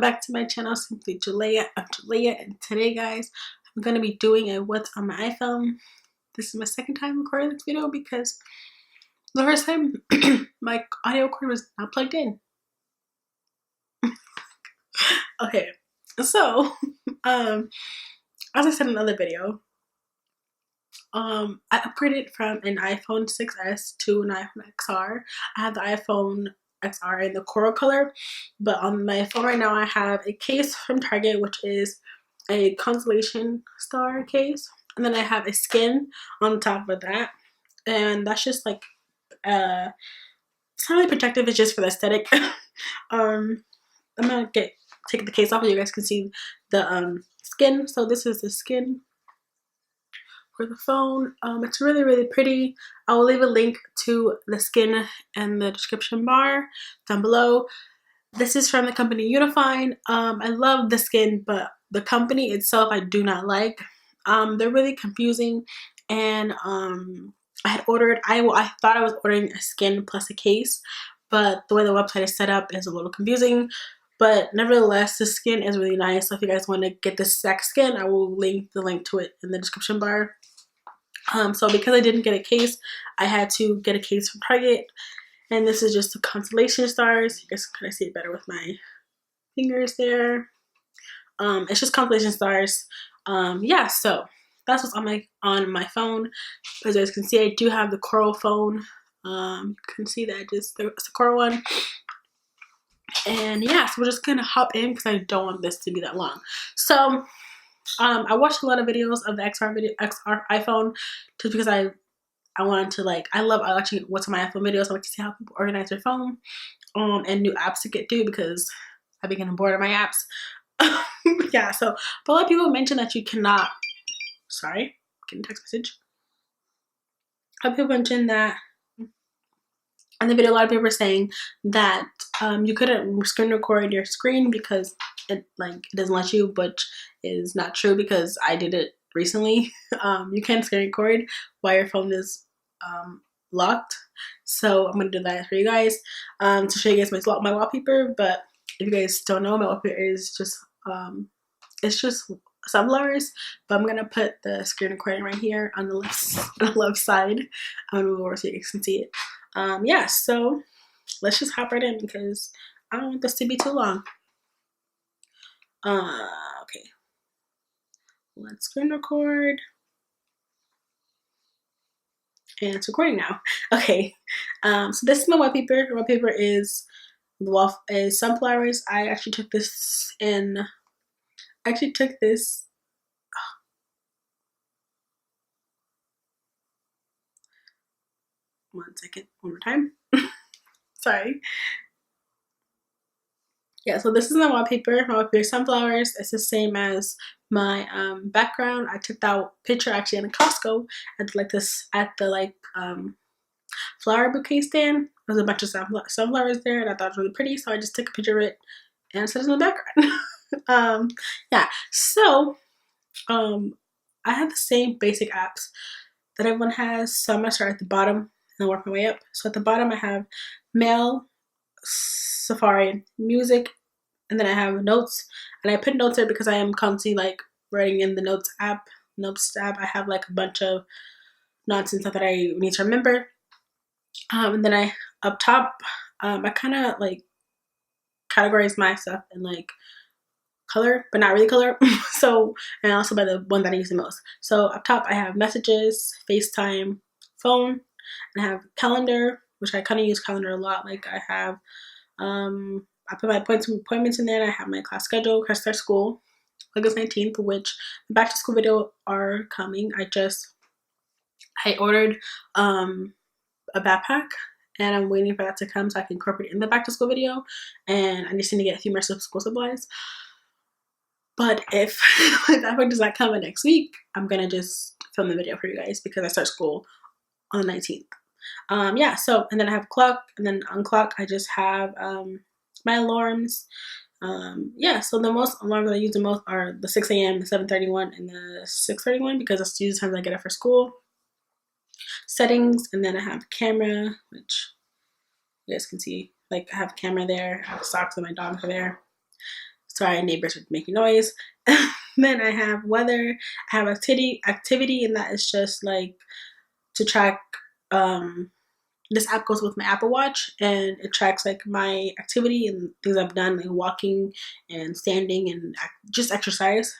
back to my channel, Simply Jalea. I'm Jalea, and today, guys, I'm going to be doing a what's on my iPhone. This is my second time recording this video because the first time my audio cord was not plugged in. Okay, so as I said in another video, I upgraded from an iPhone 6s to an iPhone XR. I have the iPhone XR in the coral color, but on my phone right now I have a case from Target, which is a constellation star case, and then I have a skin on top of that, and that's just like it's not really protective, it's just for the aesthetic. I'm gonna take the case off so you guys can see the skin. So this is the skin for the phone. It's really pretty. I will leave a link to the skin in the description bar down below. This is from the company Unifine. I love the skin, but the company itself I do not like. They're really confusing, and I had ordered, I thought I was ordering a skin plus a case, but the way the website is set up is a little confusing. But nevertheless, the skin is really nice. So if you guys want to get this exact skin, I will link the link to it in the description bar. So because I didn't get a case, I had to get a case from Target. And this is just the constellation stars. You guys can kind of see it better with my fingers there. It's just constellation stars. Yeah, so that's what's on my phone. As you guys can see, I do have the coral phone. You can see that it's the coral one. And yeah, so we're just gonna hop in because I don't want this to be that long. So I watched a lot of videos of the XR iPhone just because I wanted to, I love watching what's on my iPhone videos. I like to see how people organize their phone and new apps to get to because I've been getting bored of my apps. Yeah, so but a lot of people mention that you cannot, sorry, getting a text message. A lot of people mentioned that in the video, a lot of people were saying that you couldn't screen record your screen because it doesn't let you, which is not true because I did it recently. You can screen record while your phone is locked. So I'm gonna do that for you guys to show you guys my wallpaper. But if you guys don't know, my wallpaper is just it's just sunflowers. But I'm gonna put the screen recording right here on the left side. I'm gonna move over so you guys can see it. Yeah, so let's just hop right in because I don't want this to be too long. Okay, let's screen record, and it's recording now. Okay, so this is my wallpaper. The wallpaper is sunflowers. I actually took this one second, one more time. Sorry. Yeah, so this is my wallpaper. My wallpaper is sunflowers. It's the same as my background. I took that picture actually in a Costco at the flower bouquet stand. There's a bunch of sunflowers there, and I thought it was really pretty, so I just took a picture of it and set it in the background. Yeah, so I have the same basic apps that everyone has. So I'm gonna start at the bottom and work my way up. So at the bottom I have Mail, Safari, Music, and then I have Notes. And I put Notes there because I am constantly writing in the Notes app. I have a bunch of nonsense that I need to remember. And then up top, I kind of categorize my stuff in color, but not really color. So, and also by the one that I use the most. So up top I have Messages, FaceTime, Phone, and I have Calendar, which I kind of use Calendar a lot. I have I put my appointments in there, and I have my class schedule because I start school August 19th, which the back to school video are coming. I ordered a backpack, and I'm waiting for that to come so I can incorporate it in the back to school video, and I just need to get a few more school supplies. But if my backpack does not come in next week, I'm gonna just film the video for you guys because I start school on the 19th. Yeah, so, and then I have clock, and then on clock I just have my alarms. Yeah, so the most alarms that I use the most are the 6 a.m., the 7:31, and the 6:31 because that's usually the times I get up for school. Settings, and then I have camera, which you guys can see. I have camera there, I have socks, and my dogs are there. Sorry, neighbors are making noise. Then I have weather. I have activity, and that is just like to track. This app goes with my Apple Watch, and it tracks like my activity and things I've done, like walking and standing and just exercise.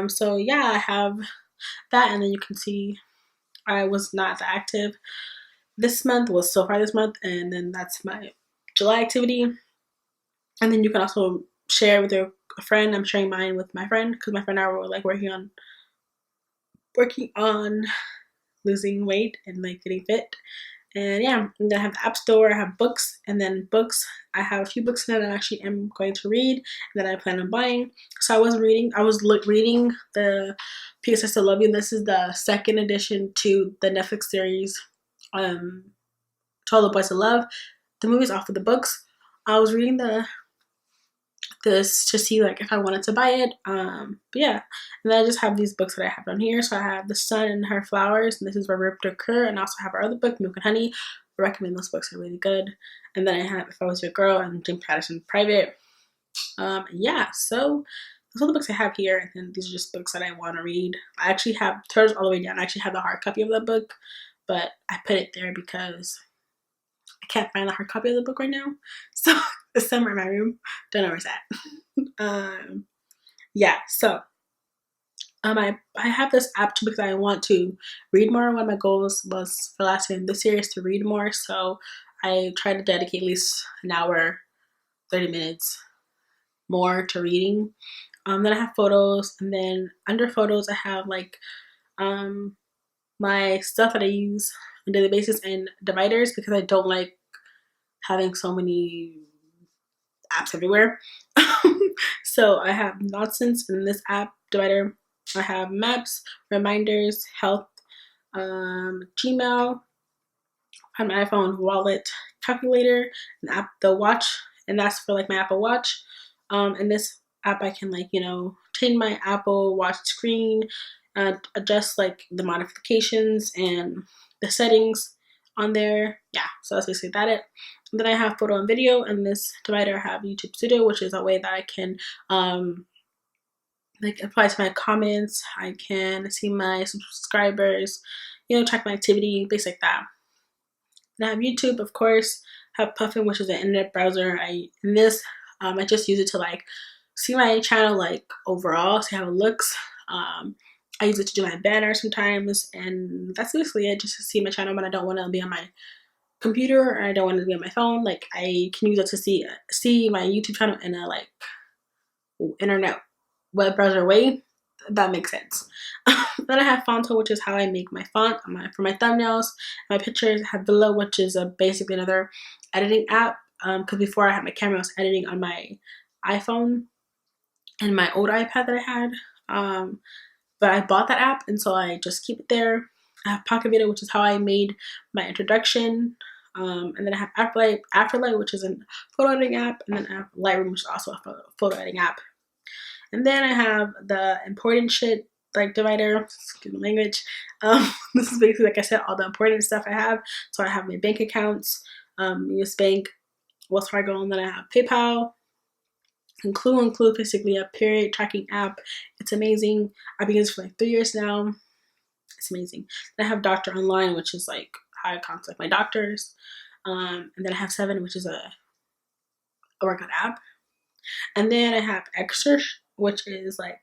So yeah, I have that, and then you can see I was not that active this month. Was so far this month, and then that's my July activity. And then you can also share with your friend. I'm sharing mine with my friend because my friend and I were like working on losing weight and like getting fit. And yeah, and then I have the App Store, I have books, and then books. I have a few books now that I actually am going to read and that I plan on buying. So I was reading the P.S. I Still Love You. This is the second edition to the Netflix series, To All the Boys I Love. The movie's off of the books. I was reading this to see like if I wanted to buy it. But yeah, and then I just have these books that I have on here. So I have The Sun and Her Flowers, and this is where Rip Kerr, and I also have our other book, Milk and Honey. I recommend those books; are really good. And then I have If I Was Your Girl and James Patterson Private. Yeah, so those are the books I have here, and then these are just books that I want to read. I actually have Turtles All the Way Down. I actually have the hard copy of that book, but I put it there because I can't find the hard copy of the book right now. So it's somewhere in my room. Don't know where it's at. Yeah, so I have this app too because I want to read more. One of my goals was for last year and this year is to read more. So I try to dedicate at least an hour, 30 minutes more to reading. Then I have photos, and then under photos I have like my stuff that I use on a daily basis and dividers because I don't like having so many apps everywhere. So I have nonsense in this app divider. I have maps, reminders, health, Gmail, on my iPhone, wallet, calculator, an app, the watch, and that's for like my Apple Watch. In this app, I can like change my Apple Watch screen, adjust like the modifications and the settings on there. Yeah, so that's basically that. And then I have photo and video, and this divider I have YouTube Studio, which is a way that I can like apply to my comments. I can see my subscribers, track my activity, things like that. And I have YouTube, of course. I have Puffin, which is an internet browser. I just use it to like see my channel like overall, see how it looks. I use it to do my banner sometimes, and that's basically it. Just to see my channel when I don't want to be on my computer or I don't want to be on my phone. Like I can use it to see my YouTube channel in a like internet web browser way. That makes sense. Then I have Fonto, which is how I make my font for my thumbnails. My pictures. I have Villa, which is basically another editing app. Because before I had my camera, I was editing on my iPhone and my old iPad that I had. But I bought that app, and so I just keep it there. I have Pocket Video, which is how I made my introduction. And then I have Afterlight, which is a photo editing app, and then I have Lightroom, which is also a photo editing app. And then I have the important shit like divider, excuse my language. This is basically, like I said, all the important stuff I have. So I have my bank accounts, US Bank, Wells Fargo, and then I have PayPal. Include basically a period tracking app. It's amazing. I've been using it for like 3 years now. It's amazing. Then I have Doctor Online, which is like how I contact my doctors. And then I have Seven, which is a workout app. And then I have Exersh, which is like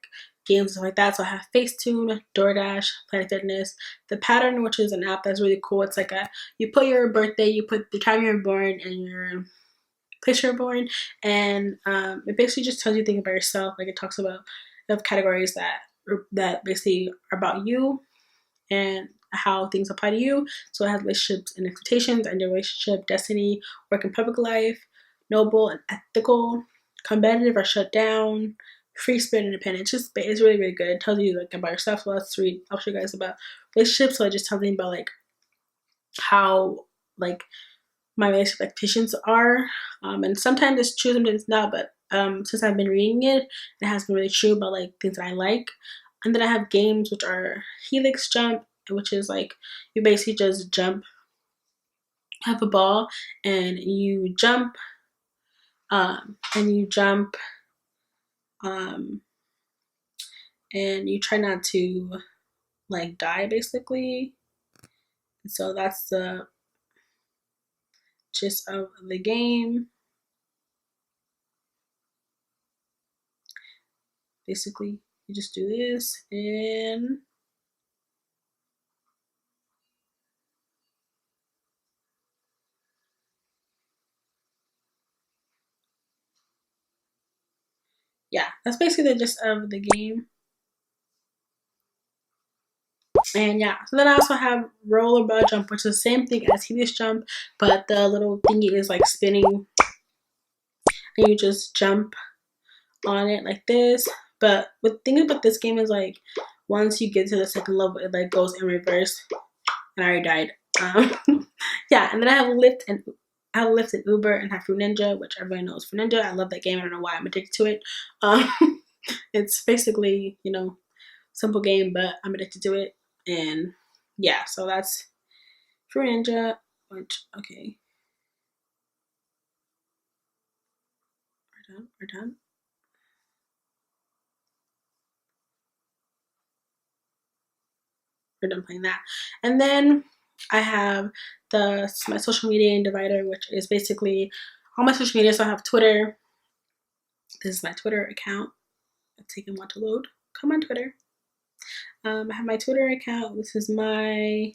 games and stuff like that. So I have Facetune, DoorDash, Planet Fitness, The Pattern, which is an app that's really cool. It's like you put your birthday, you put the time you're born and your place you're born, and it basically just tells you things about yourself. Like it talks about categories that basically are about you and how things apply to you. So it has relationships and expectations, and your relationship, destiny, work and public life, noble and ethical, competitive or shut down, free spirit, independent. It's really, really good. It tells you like about yourself. So let's read. I'll show you guys about relationships. So it just tells me about like how like my relationship expectations are. And sometimes it's true, sometimes it's not. But since I've been reading it, it has been really true about like things that I like. And then I have games which are Helix Jump, which is like you basically just jump, have a ball, and you jump, and you try not to like die basically. So that's the gist of the game. Basically, you just do this, and yeah, that's basically the gist of the game. And yeah, so then I also have rollerball jump, which is the same thing as Helios jump, but the little thingy is like spinning, and you just jump on it like this. But the thing about this game is like once you get to the second level, it like goes in reverse. And I already died. Yeah, and then I have Lyft and Uber and have Fruit Ninja, which everybody knows Fruit Ninja. I love that game. I don't know why I'm addicted to it. It's basically, you know, simple game, but I'm addicted to it. And yeah, so that's Fruit Ninja. Which okay, we're done. We're done. We're done playing that. And then I have my social media divider, which is basically all my social media. So I have Twitter. This is my Twitter account. It's taking a while to load. Come on, Twitter. I have my Twitter account. This is my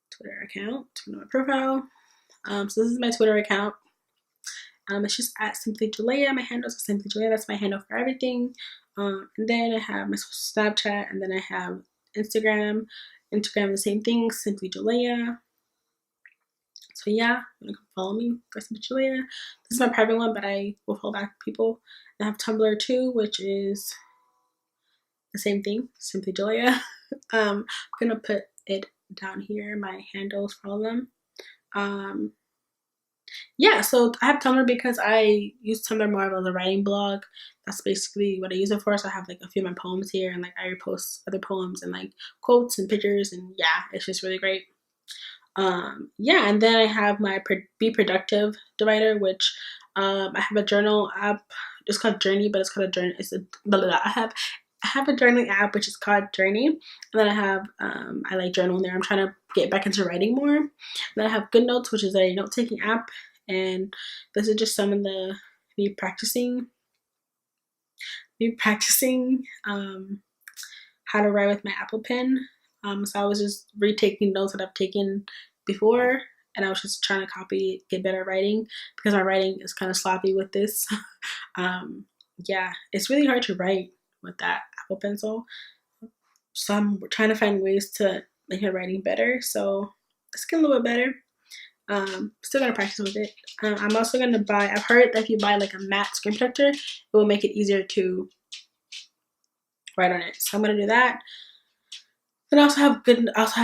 Twitter account. My profile. So this is my Twitter account. It's just at Simply Jalea. My handle is Simply Jalea. That's my handle for everything. And then I have my Snapchat, and then I have Instagram. Instagram, the same thing, Simply Jalea. So yeah, you can follow me for Simply Jalea. This is my private one, but I will follow back people. And I have Tumblr too, which is the same thing, Simply Jalea. I'm gonna put it down here, my handles for all of them. Yeah, so I have Tumblr because I use Tumblr more as a writing blog. That's basically what I use it for. So I have like a few of my poems here, and like I repost other poems and like quotes and pictures, and yeah, it's just really great. Yeah, and then I have my Be Productive divider, which I have a journal app. It's called Journey, but it's called a journey. It's a blah, blah, blah. I have a journaling app which is called Journey, and then I have I like journaling there. I'm trying to get back into writing more. And then I have Good Notes, which is a note taking app, and this is just some of the me practicing how to write with my Apple Pen. So I was just retaking notes that I've taken before, and I was just trying to copy, get better writing because my writing is kind of sloppy with this. Yeah, it's really hard to write with that Apple Pencil. So I'm trying to find ways to make my writing better. So it's getting a little bit better. Still gonna practice with it. I'm also gonna buy. I've heard that if you buy like a matte screen protector, it will make it easier to write on it. So I'm gonna do that. Then I also have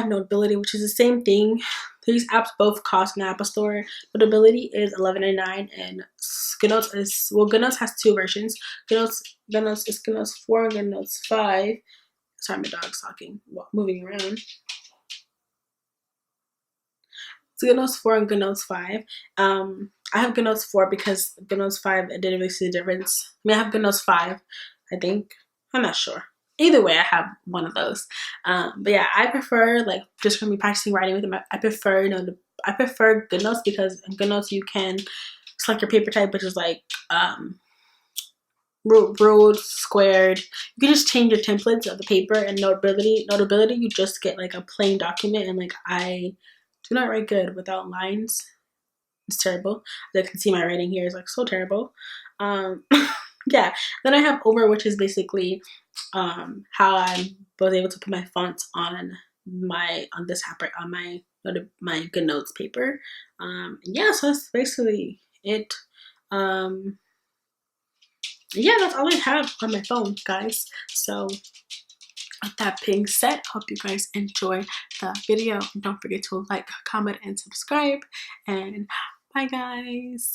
Notability, which is the same thing. These apps both cost in the Apple Store. Notability is $11.99, and GoodNotes is GoodNotes has two versions. GoodNotes is GoodNotes 4 and GoodNotes 5. Sorry, my dog's talking, moving around. So GoodNotes 4 and GoodNotes 5. I have GoodNotes 4 because GoodNotes 5 I didn't really see the difference. I mean, I have GoodNotes 5, I think. I'm not sure. Either way, I have one of those. But yeah, I prefer like just from me practicing writing with them. I prefer I prefer GoodNotes because in GoodNotes you can select your paper type, which is like ruled, squared. You can just change your templates of the paper. And Notability, you just get like a plain document. And like I do not write good without lines. It's terrible. As you can see, my writing here is like so terrible. Yeah. Then I have Over, which is basically how I was able to put my fonts on my GoodNotes paper. Yeah, so that's basically it. Yeah, that's all I have on my phone, guys. So with that being said, hope you guys enjoy the video. Don't forget to like, comment, and subscribe. And bye, guys.